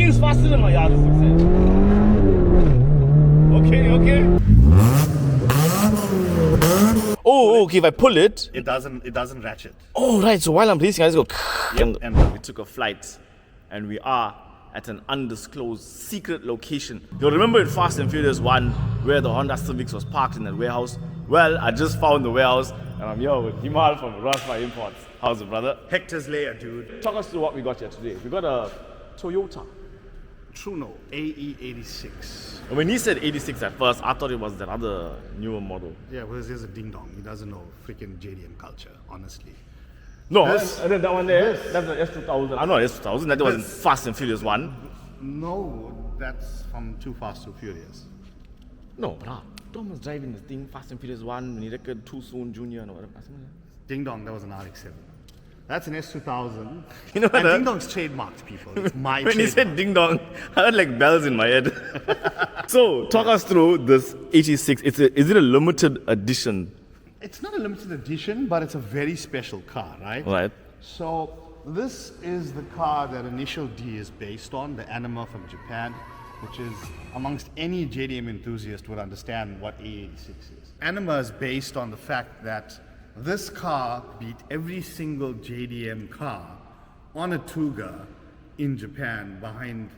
seems faster than my AE86. Okay. Oh, okay, if I pull it. It doesn't ratchet. Oh, right, so while I'm racing, I just go. Yep. And we took a flight, and we are at an undisclosed secret location. You'll remember in Fast and Furious 1 where the Honda Civics was parked in that warehouse? Well, I just found the warehouse and I'm here with Himal from Rospa Imports. How's it, brother? Hector's layer, dude. Talk us through what we got here today. We got a Toyota AE86. And when he said 86 at first, I thought it was that other newer model. Yeah, well, there's a ding dong. He doesn't know freaking JDM culture, honestly. No, and then that one there, that's the S2000. I know S2000, that was in Fast and Furious 1. No, that's from Too Fast, Too Furious. No, but Tom was driving the thing, Fast and Furious 1, when he record Too Soon Junior and whatever. Ding dong, that was an RX-7. That's an S2000. You know what? And ding dong's trademarked, people. It's my When he trademark. said ding dong, I heard like bells in my head. So, talk us through this 86. Is it a limited edition? It's not a limited edition, but it's a very special car, right? Right. So this is the car that Initial D is based on, the Anima from Japan, which is, amongst any JDM enthusiast would understand what AE86 is. Anima is based on the fact that this car beat every single JDM car on a Tuga in Japan behind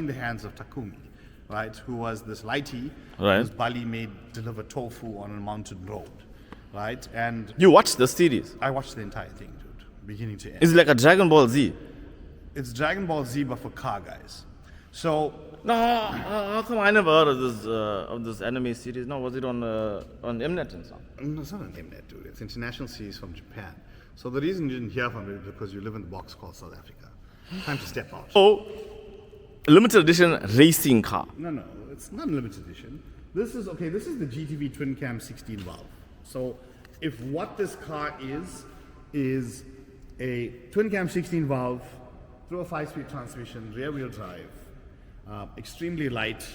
the hands of Takumi, right? Who was this lighty whose Bali made deliver tofu on a mountain road, right? And You watched the series? I watched the entire thing, dude, beginning to end. It's like a Dragon Ball Z. It's Dragon Ball Z, but for car guys. So No, how come I never heard of this anime series? No, was it on Mnet and stuff? no, it's not an Mnet, dude. It's international series from Japan. So the reason you didn't hear from it is because you live in the box called South Africa. Time to step out. Oh, limited edition racing car. No, it's not a limited edition. This is the GTV twin cam 16 valve. So if what this car is a twin cam 16 valve through a 5-speed transmission, rear wheel drive, extremely light,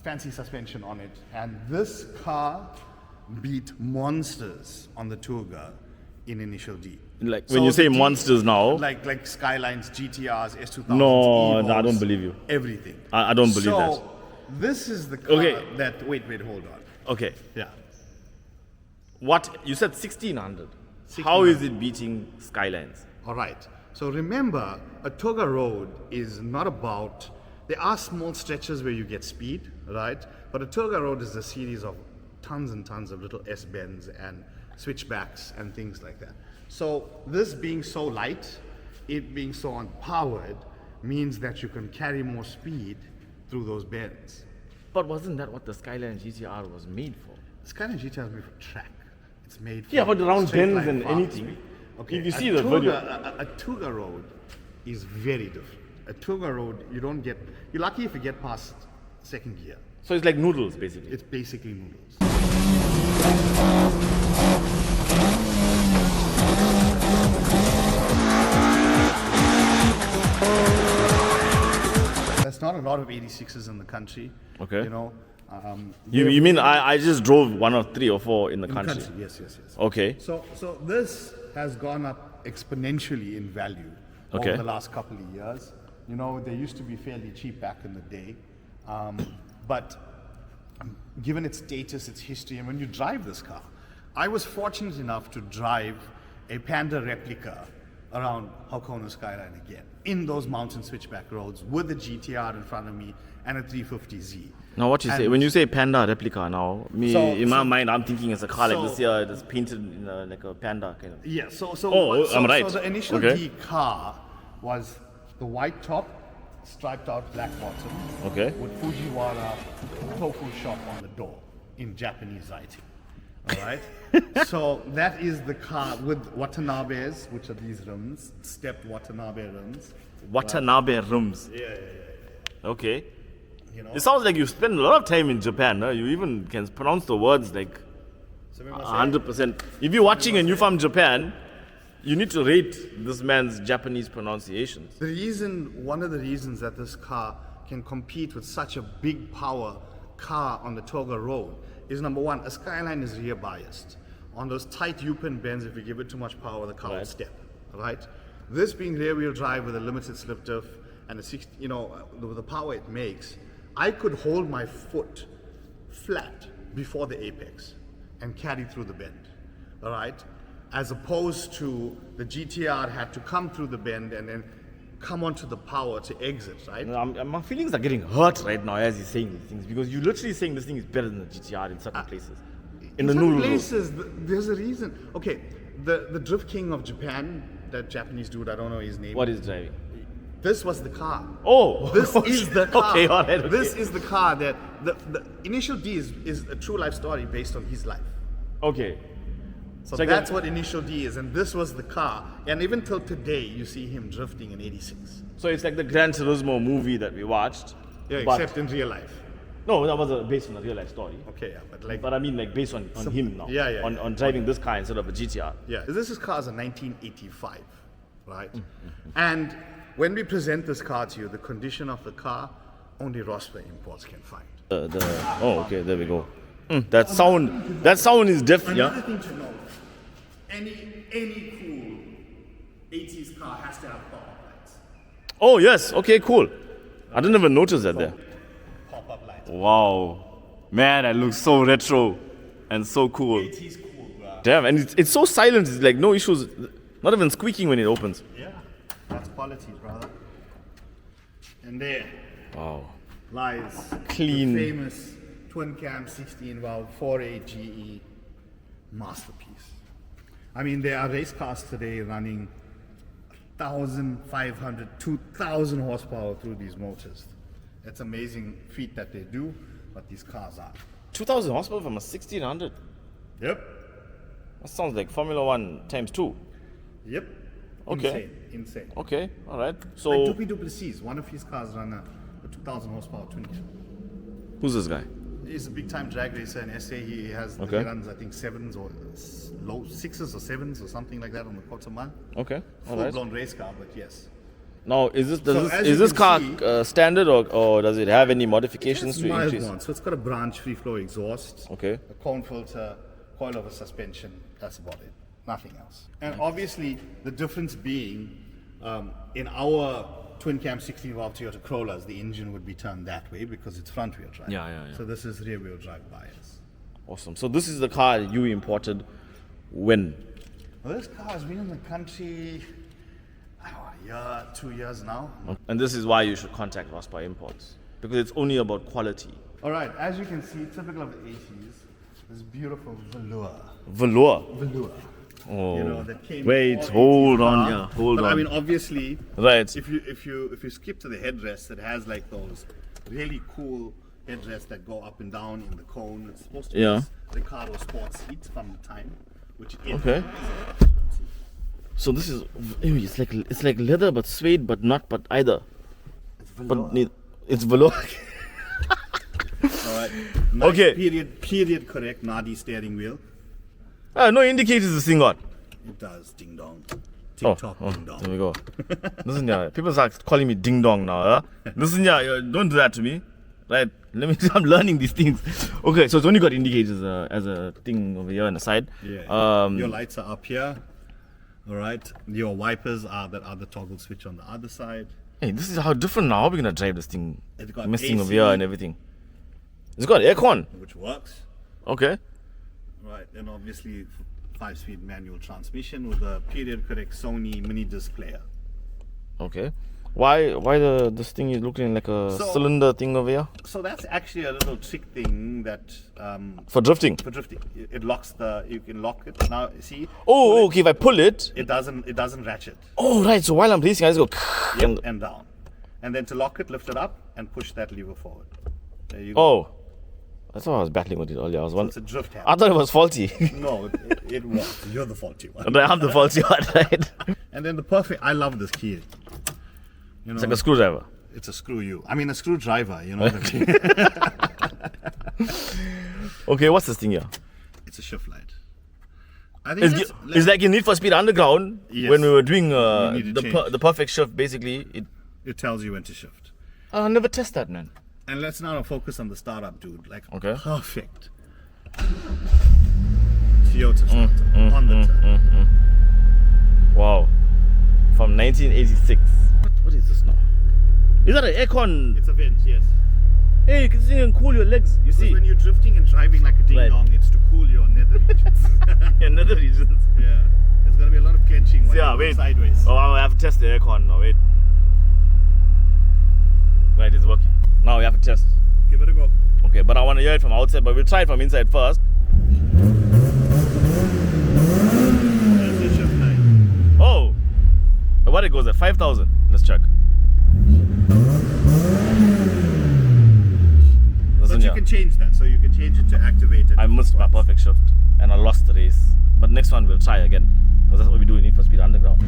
fancy suspension on it, and this car beat monsters on the Tuga in Initial D. Like when you say monsters now, like Skylines, GTRs, S2000s, No, Evos, I don't believe you. Everything. I don't believe that. So this is the car that. Wait, hold on. Okay. Yeah. What you said 1600. How is it beating Skylines? All right. So remember, a Toga road is not about. There are small stretches where you get speed, right? But a Toga road is a series of tons and tons of little S bends and switchbacks and things like that. So this being so light, it being so unpowered, means that you can carry more speed through those bends. But wasn't that what the Skyline GTR was made for? Skyline GTR is made for track. It's made for Yeah, but around straight bends line and fast. anything. Okay, If you see the video. A Tuga road is very different. A Tuga road, you're lucky if you get past second gear. So it's like noodles basically. It's basically noodles. There's not a lot of 86s in the country. Okay. You know. You mean I just drove 1 or 3 or 4 in the country? Yes. Okay. So this has gone up exponentially in value over the last couple of years. You know, they used to be fairly cheap back in the day, but given its status, its history, and when you drive this car, I was fortunate enough to drive a Panda replica around Hokono Skyline again, in those mountain switchback roads with the GTR in front of me and a 350Z. Now what you say, when you say Panda replica now, in my mind I'm thinking it's a car like this here, it's painted in like a Panda kind of. Yeah, so I'm right. So the initial D car was the white top, striped out black bottom, with Fujiwara tofu shop on the door in Japanese writing. All right. So that is the car with Watanabes, which are these rims, stepped Watanabe rims. Watanabe rims. Yeah. Okay. You know, It sounds like you spend a lot of time in Japan. No? You even can pronounce the words like 100%. If you're watching and you're from Japan, you need to rate this man's Japanese pronunciations. one of the reasons that this car can compete with such a big power car on the Toga road is, number one, a Skyline is rear biased. On those tight U-pin bends, if you give it too much power, the car will step, right? This being rear wheel drive with a limited slip diff, and the power it makes, I could hold my foot flat before the apex and carry through the bend, all right? As opposed to the GTR had to come through the bend and then come onto the power to exit, right? My feelings are getting hurt right now as he's saying these things, because you're literally saying this thing is better than the GTR in certain places. In the some new places, there's a reason. Okay, the Drift King of Japan, that Japanese dude, I don't know his name. What is driving? This was the car. Oh, this is the car. Okay, all right. Okay. This is the car that the Initial D is a true life story based on his life. Okay. So that's what Initial D is, and this was the car. And even till today, you see him drifting in 86. So it's like the Gran Turismo movie that we watched. Yeah, but except in real life. No, that was based on a real life story. Okay, yeah, but I mean like based on him now. Yeah. On driving this car instead of a GTR. Yeah, this car is a 1985, right? And when we present this car to you, the condition of the car, only Rospa Imports can find. Okay, there we go. That sound is different. Another Yeah. thing to know, any cool 80s car has to have pop-up lights. Oh yes. Okay, cool. I didn't even notice that there. Pop-up lights. Wow, man, that looks so retro and so cool. 80s cool, bro. Damn, and it's so silent. It's like no issues, not even squeaking when it opens. Yeah, that's quality, brother. And there Wow. lies Clean. the famous twin cam 16 valve 4.8 GE masterpiece. I mean, there are race cars today running 1,500, 2,000 horsepower through these motors. It's amazing feat that they do, but these cars are. 2,000 horsepower from a 1600. Yep. That sounds like Formula One times 2. Yep. Okay. Insane. Okay, all right. So Like Dupi Duplessis, one of his cars run a 2,000 horsepower twin cam. who's this guy? He's a big time drag racer in SA. He runs, I think, 7s or low 6s or 7s or something like that on the quarter mile. Okay, all Full right. blown race car, but yes. Now, is as this you car can see- standard or does it have any modifications It's to mild increase? one, so it's got a branch free flow exhaust, Okay. a cone filter, coilover suspension. That's about it. Nothing else. And obviously, the difference being in our twin cam 16 valve Toyota Corollas, the engine would be turned that way because it's front wheel drive. Yeah. So this is rear wheel drive bias. Awesome. So this is the car you imported when? Well, this car has been in the country a year, 2 years now. And this is why you should contact Rospa Imports, because it's only about quality. All right, as you can see, typical of the 80s, this beautiful velour. Velour. Oh. That came Wait, before hold 80s on, car. yeah, hold but on. I mean, obviously, Right. if you skip to the headrest, it has like those really cool headrests that go up and down in the cone. It's supposed to be Yeah. this Ricardo sports seats from the time, which is Okay. So this is it's like leather but suede but not but either. It's velour. All right. Nice Okay. Period correct Nadi steering wheel. No indicators this thing got. It does ding dong. Oh, TikTok ding dong. there we go. Listen, yeah, people start calling me ding dong now. Listen, yeah, don't do that to me. Right? I'm learning these things. Okay, so it's only got indicators as a thing over here on the side. Yeah. Your lights are up here. All right. Your wipers are that other toggle switch on the other side. Hey, this is how different now. How are we gonna drive this thing? It's got Missing AC. over here and everything. It's got aircon. Which works. Okay. Right. And obviously 5-speed manual transmission with a period correct Sony mini disc player. Okay. Why this thing is looking like a So- cylinder thing over here? So that's actually a little trick thing that For drifting. for drifting. It locks you can lock it. Now see Oh, okay. If I pull it. it doesn't ratchet. Oh, right. So while I'm racing, I just go. And down. And then to lock it, lift it up and push that lever forward. There you go. Oh, that's why I was battling with it earlier. It's a drift hand. I thought it was faulty. No, it won't. You're the faulty one. But I'm the faulty one, right? And then I love this key. You know, It's like a screwdriver. it's a screw you. I mean, a screwdriver, you know what I mean? Okay, what's this thing here? It's a shift light. I think It's like in Need for Speed Underground Yes. when we were doing need to change. the perfect shift. Basically, it tells you when to shift. I'll never test that, man. And let's now focus on the startup, dude. Like, Okay. perfect. Toyota starter on the turn. Wow, from 1986. What is this now? Is that an aircon? It's a vent, yes. Hey, you can see and cool your legs. You see? When you're drifting and driving like a ding-dong, it's to cool your nether regions. Your nether regions. Yeah. There's going to be a lot of clenching when you're wait. sideways. Oh, I have to test the aircon now. Wait. Right, it's working. Now we have to test. Give it a go. Okay, but I want to hear it from outside, but we'll try it from inside first. That's the shift line. Oh! What it goes at? 5,000. Let's check. But you can change that, so you can change it to activate it. I missed my perfect shift and I lost the race. But next one we'll try again. Because that's what we do in Need for Speed Underground.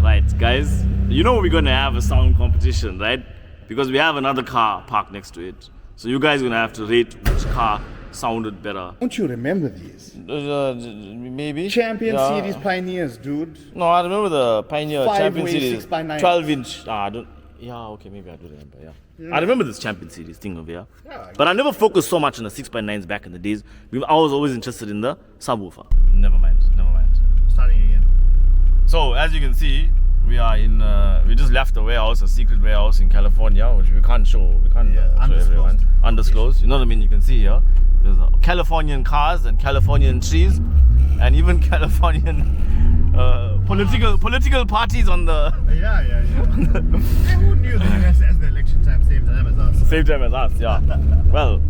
Right, guys. You know we're going to have a sound competition, right? Because we have another car parked next to it. So you guys are going to have to rate which car sounded better. Don't you remember these? Maybe. Champion Series Pioneers, dude. No, I remember the Pioneer Champion Five-way, Series. 6x9. 12-inch. I don't. Yeah, okay, maybe I do remember. Yeah. I remember this Champion Series thing over here. Yeah, But I never focused so much on the 6x9s back in the days. I was always interested in the subwoofer. Never mind. Starting again. So as you can see, we are in. We just left a warehouse, a secret warehouse in California, which we can't show. We can't show undisclosed. everyone. Undisclosed. You know what I mean? You can see here. There's Californian cars and Californian trees, and even Californian political parties on the Yeah. Who knew that as the election time, same time as us? same time as us. Yeah. Well,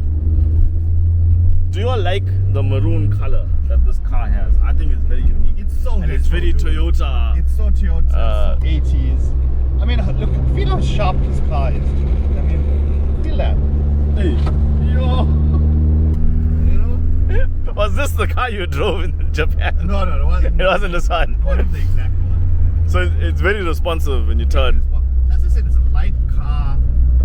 do you all like the maroon color that this car has? I think it's very unique. It's so and it's very Toyota. It's so Toyota, so 80s. I mean, look, feel how sharp this car is. I mean, feel that. Hey, yo. You know? Was this the car you drove in Japan? No, it wasn't. It wasn't this one. Wasn't the exact one. So it's very responsive when you turn. As I said, it's a light car,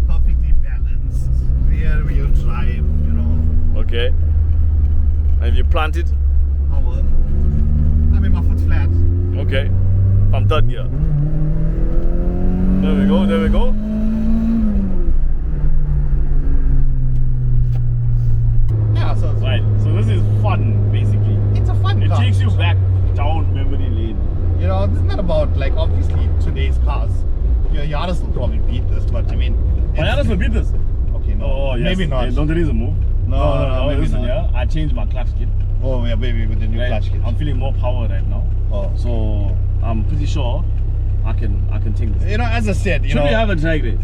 perfectly balanced, rear-wheel drive, you know. Okay. And if you plant it, Power. I mean, my foot's flat. okay, from third gear. There we go. Yeah, so it's, Right, so this is fun, basically. it's a fun It car. takes you back down memory lane. You know, it's not about, like, obviously today's cars. Your Yaris will probably beat this, but I mean. Yaris will beat this. Okay, no. Oh, yes. Maybe not. Hey, don't there is a move? No, maybe listen, not. yeah. I changed my clutch kit. Oh, yeah, baby, with the new Right? clutch kit. I'm feeling more power right now. Oh. So I'm pretty sure I can take this. You know, as I said, Should we have a drag race?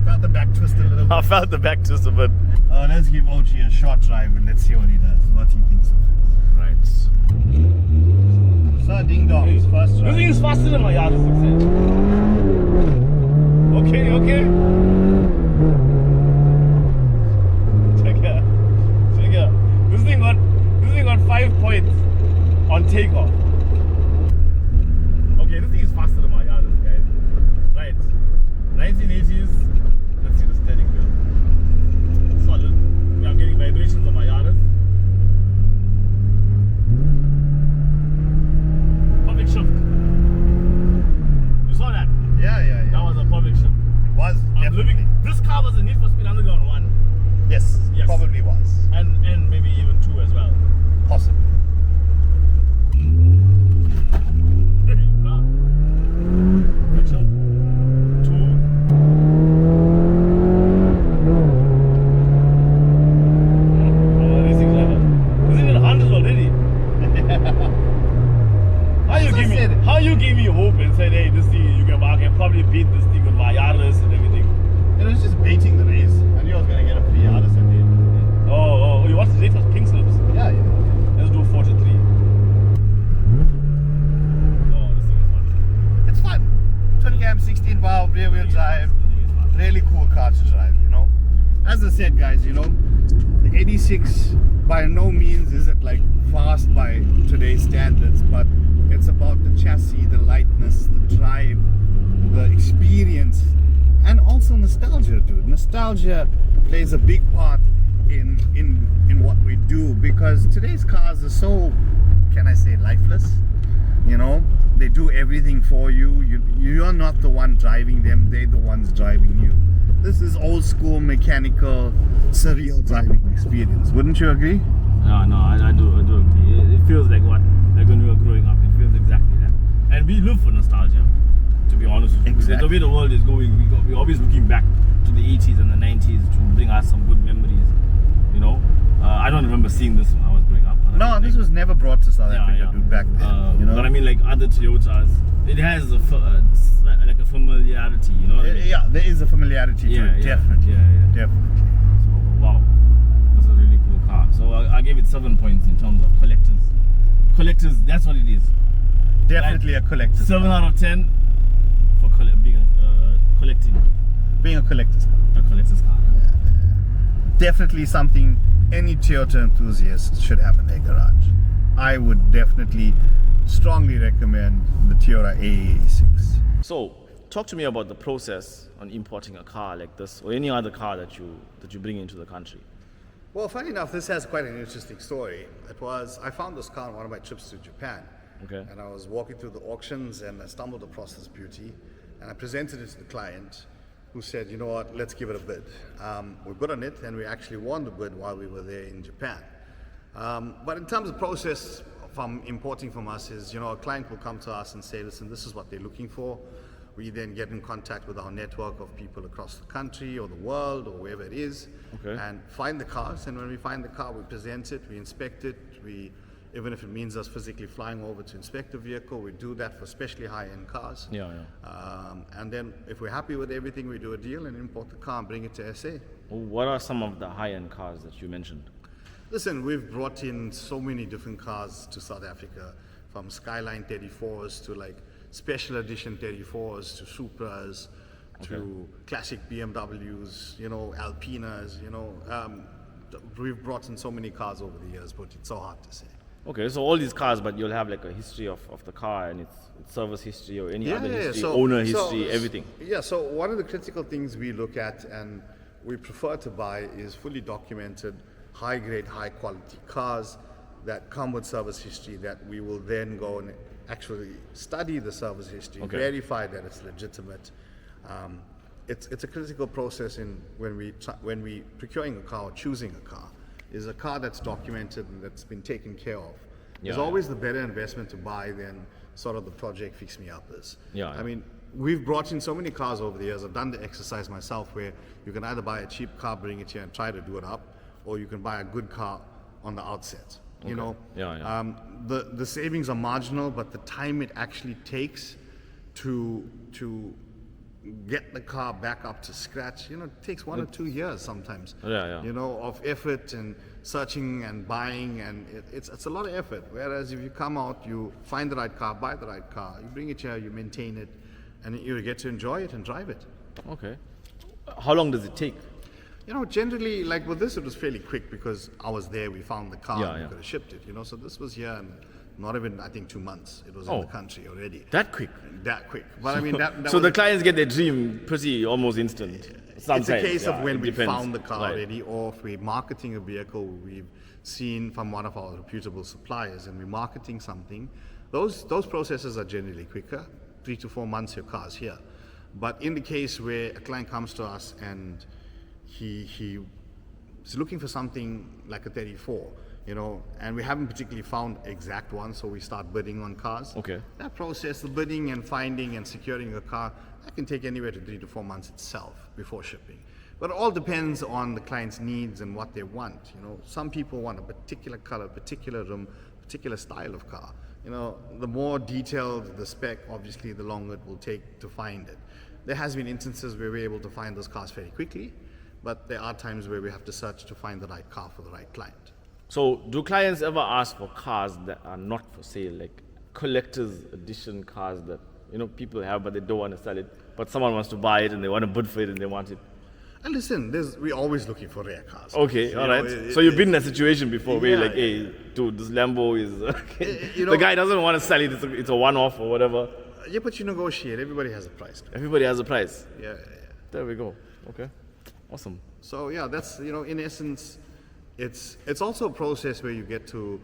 Felt the back twist a little bit. I felt the back twist a bit. Let's give OG a short drive and let's see what he does, what he thinks of it. Right. Sir Ding Dong's first This drive. thing is faster than my Yaris 6. Okay. Check here. This thing got 5 points on takeoff. Okay, this thing is faster than my Yaris, guys. Right. 1980s. Let's see the steering wheel. Solid. I'm getting vibrations on my Yaris. Perfect shift. You saw that? Yeah. That was a perfect shift. It was I'm definitely. living. This car was a Need for Speed Underground 1, Yes, Yes. probably was. and maybe even 2 as well. Possibly. Perfect shift. 2. I'm a racing driver. This is in the hundreds already. How you gave me hope and said, hey, this thing I can probably beat this thing with my Yaris and everything. It was just baiting the race. I knew I was going to get a free Yaris at the end. Oh, you watched the race was pink slips. Yeah. Let's do 43. Oh, this thing is fun. It's fun. Twin cam, 16 valve, rear wheel drive. Really cool car to drive, you know. As I said, guys, you know, the 86 by no means is it like fast by today's standards, but it's about the chassis, the lightness, the drive, the experience, and also nostalgia, dude. Nostalgia plays a big part in what we do, because today's cars are so, can I say, lifeless. You know, they do everything for you. You're not the one driving them, they're the ones driving you. This is old school mechanical, surreal driving experience. Wouldn't you agree? No, I do agree. It feels like when we were growing up. It feels exactly that. And we live for nostalgia, to be honest with you. Exactly. The way the world is going, we're always looking back to the 80s and the 90s to bring us some good memories. You know, I don't remember seeing this when I was growing up. No, this was never brought to South Africa dude, back then. You know? But I mean, like other Toyotas, it has like a familiarity. You know what I mean? Yeah, there is a familiarity to it. Definitely. Definitely. So wow, that's a really cool car. So I gave it 7 points in terms of collectors. Collectors, that's what it is. Definitely like, a collector's 7 out of 10 for being collecting. Being a collector's car. A collector's car. Definitely something any Toyota enthusiast should have in their garage. I would definitely strongly recommend the Toyota AE86. So, talk to me about the process on importing a car like this or any other car that you bring into the country. Well, funny enough, this has quite an interesting story. I found this car on one of my trips to Japan. Okay. And I was walking through the auctions and I stumbled across this beauty and I presented it to the client, who said, you know what, let's give it a bid. We bid on it and we actually won the bid while we were there in Japan. But in terms of process from importing from us is, you know, a client will come to us and say, listen, this is what they're looking for. We then get in contact with our network of people across the country or the world or wherever it is, and find the cars. And when we find the car, we present it, we inspect it. Even if it means us physically flying over to inspect the vehicle, we do that for especially high-end cars. And then if we're happy with everything, we do a deal and import the car and bring it to SA. What are some of the high-end cars that you mentioned? Listen, we've brought in so many different cars to South Africa, from Skyline 34s to like special edition 34s to Supras to classic BMWs, you know, Alpinas, you know. We've brought in so many cars over the years, but it's so hard to say. Okay, so all these cars, but you'll have like a history of the car and its service history or any other history, owner history, everything. Yeah, so one of the critical things we look at and we prefer to buy is fully documented, high-grade, high-quality cars that come with service history that we will then go and actually study the service history, verify that it's legitimate. It's a critical process when we procuring a car or choosing a car. Is a car that's documented and that's been taken care of. It's always the better investment to buy than sort of the project fix me uppers. I mean, we've brought in so many cars over the years. I've done the exercise myself where you can either buy a cheap car, bring it here and try to do it up, or you can buy a good car on the outset. You know, the savings are marginal, but the time it actually takes to get the car back up to scratch, you know, it takes 1 or 2 years sometimes. You know, of effort and searching and buying, and it's a lot of effort. Whereas if you come out, you find the right car, buy the right car, you bring it here, you maintain it, and you get to enjoy it and drive it. Okay. How long does it take? You know, generally, like with this, it was fairly quick because I was there, we found the car, and we could have shipped it, you know. So this was here in not even, I think, 2 months. It was in the country already. That quick? That quick. But I mean, that so the clients get their dream pretty almost instant. Sometimes, it's a case of when we depends. found the car already, or if we're marketing a vehicle we've seen from one of our reputable suppliers and we're marketing something, those processes are generally quicker. 3 to 4 months, your car's here. But in the case where a client comes to us and he's looking for something like a 34, you know, and we haven't particularly found exact one, so we start bidding on cars. That process, the bidding and finding and securing a car, that can take anywhere to 3 to 4 months itself before shipping. But it all depends on the client's needs and what they want. You know, some people want a particular color, particular rim, particular style of car. You know, the more detailed the spec, obviously, the longer it will take to find it. There has been instances where we're able to find those cars very quickly, but there are times where we have to search to find the right car for the right client. So, do clients ever ask for cars that are not for sale, like collector's edition cars that, you know, people have but they don't want to sell it, but someone wants to buy it and they want to bid for it and they want it? And listen, we're always looking for rare cars. Okay, all right. So you've been in a situation before where you're like, hey, dude, this Lambo is... you know, the guy doesn't want to sell it, it's a one-off or whatever. Yeah, but you negotiate. Everybody has a price. Everybody has a price. Yeah. There we go. Okay. Awesome. So yeah, that's, you know, in essence, it's also a process where you get to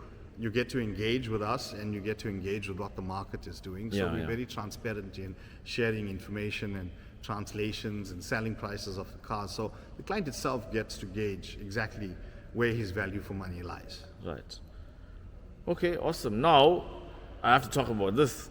engage with us and you get to engage with what the market is doing. So we're very transparent in sharing information and translations and selling prices of the cars. So the client itself gets to gauge exactly where his value for money lies. Right. Okay, awesome. Now, I have to talk about this.